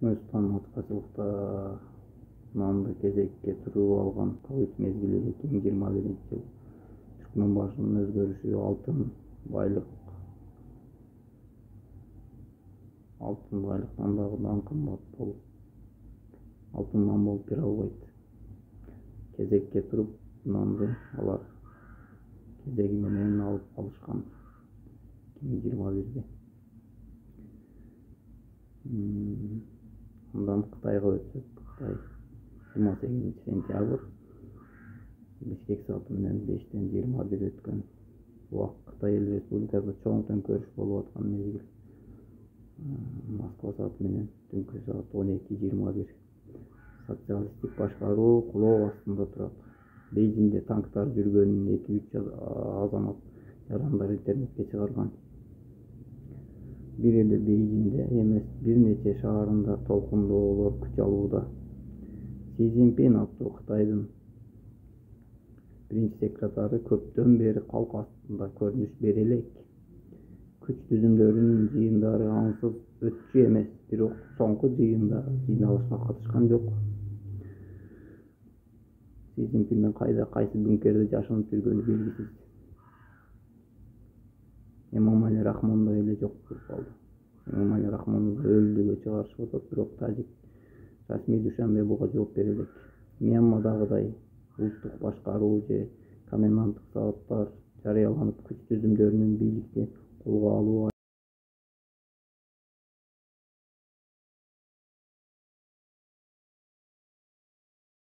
Түркмөнстан матчачылыкта нанды кезекке туруп алган ковид мезгили 2021-жыл түркмөн башынын өзгөрүшү алтын байлыктан дагы кымбат болуп алтын нан болуп бере албайт. Кезекке туруп нанды алар кезеги менен алып алышкан 2021-де. Андан Кытайга өтсөк, Кытай 28 сентябрь Бишкек сааты менен 5-тен 21 өткөн убакыт. Кытай Эл Республикасында чоң төңкөрүш болуп аткан мезгил. Москва сааты менен түнкү саат 12:21. Социалисттик башкаруу кулоо астында турат. Бейжиңде танктар жүргөнүн 2-3 азамат жарандар интернетке чыгарган. Бир эле Бейжиңде эмес, бир нече шаарында толкундоолор күч алууда. Си Цзиньпин аттуу Кытайдын биринчи секретары көптөн бери калк астында көрүнүш бере элек. Күч түзүмдөрүнүн жыйындары ансыз өтчү эмес, бирок соңку жыйында жыйналышка катышкан жок. Си Цзиньпиндин кайсы бүнкерде жашынып жүргөнү белгисиз. Эмомали Рахмондой эле жок болуп калды. Эмомали Рахмонду өлүмдүгө чыгарышып атат, бирок тажик расмий Душанбе буга жооп бере элек. Мьянмадагыдай улуттук башкаруу же коменданттык сааттар жарыяланып, күч түзүмдөрүнүн бийликти колго алуу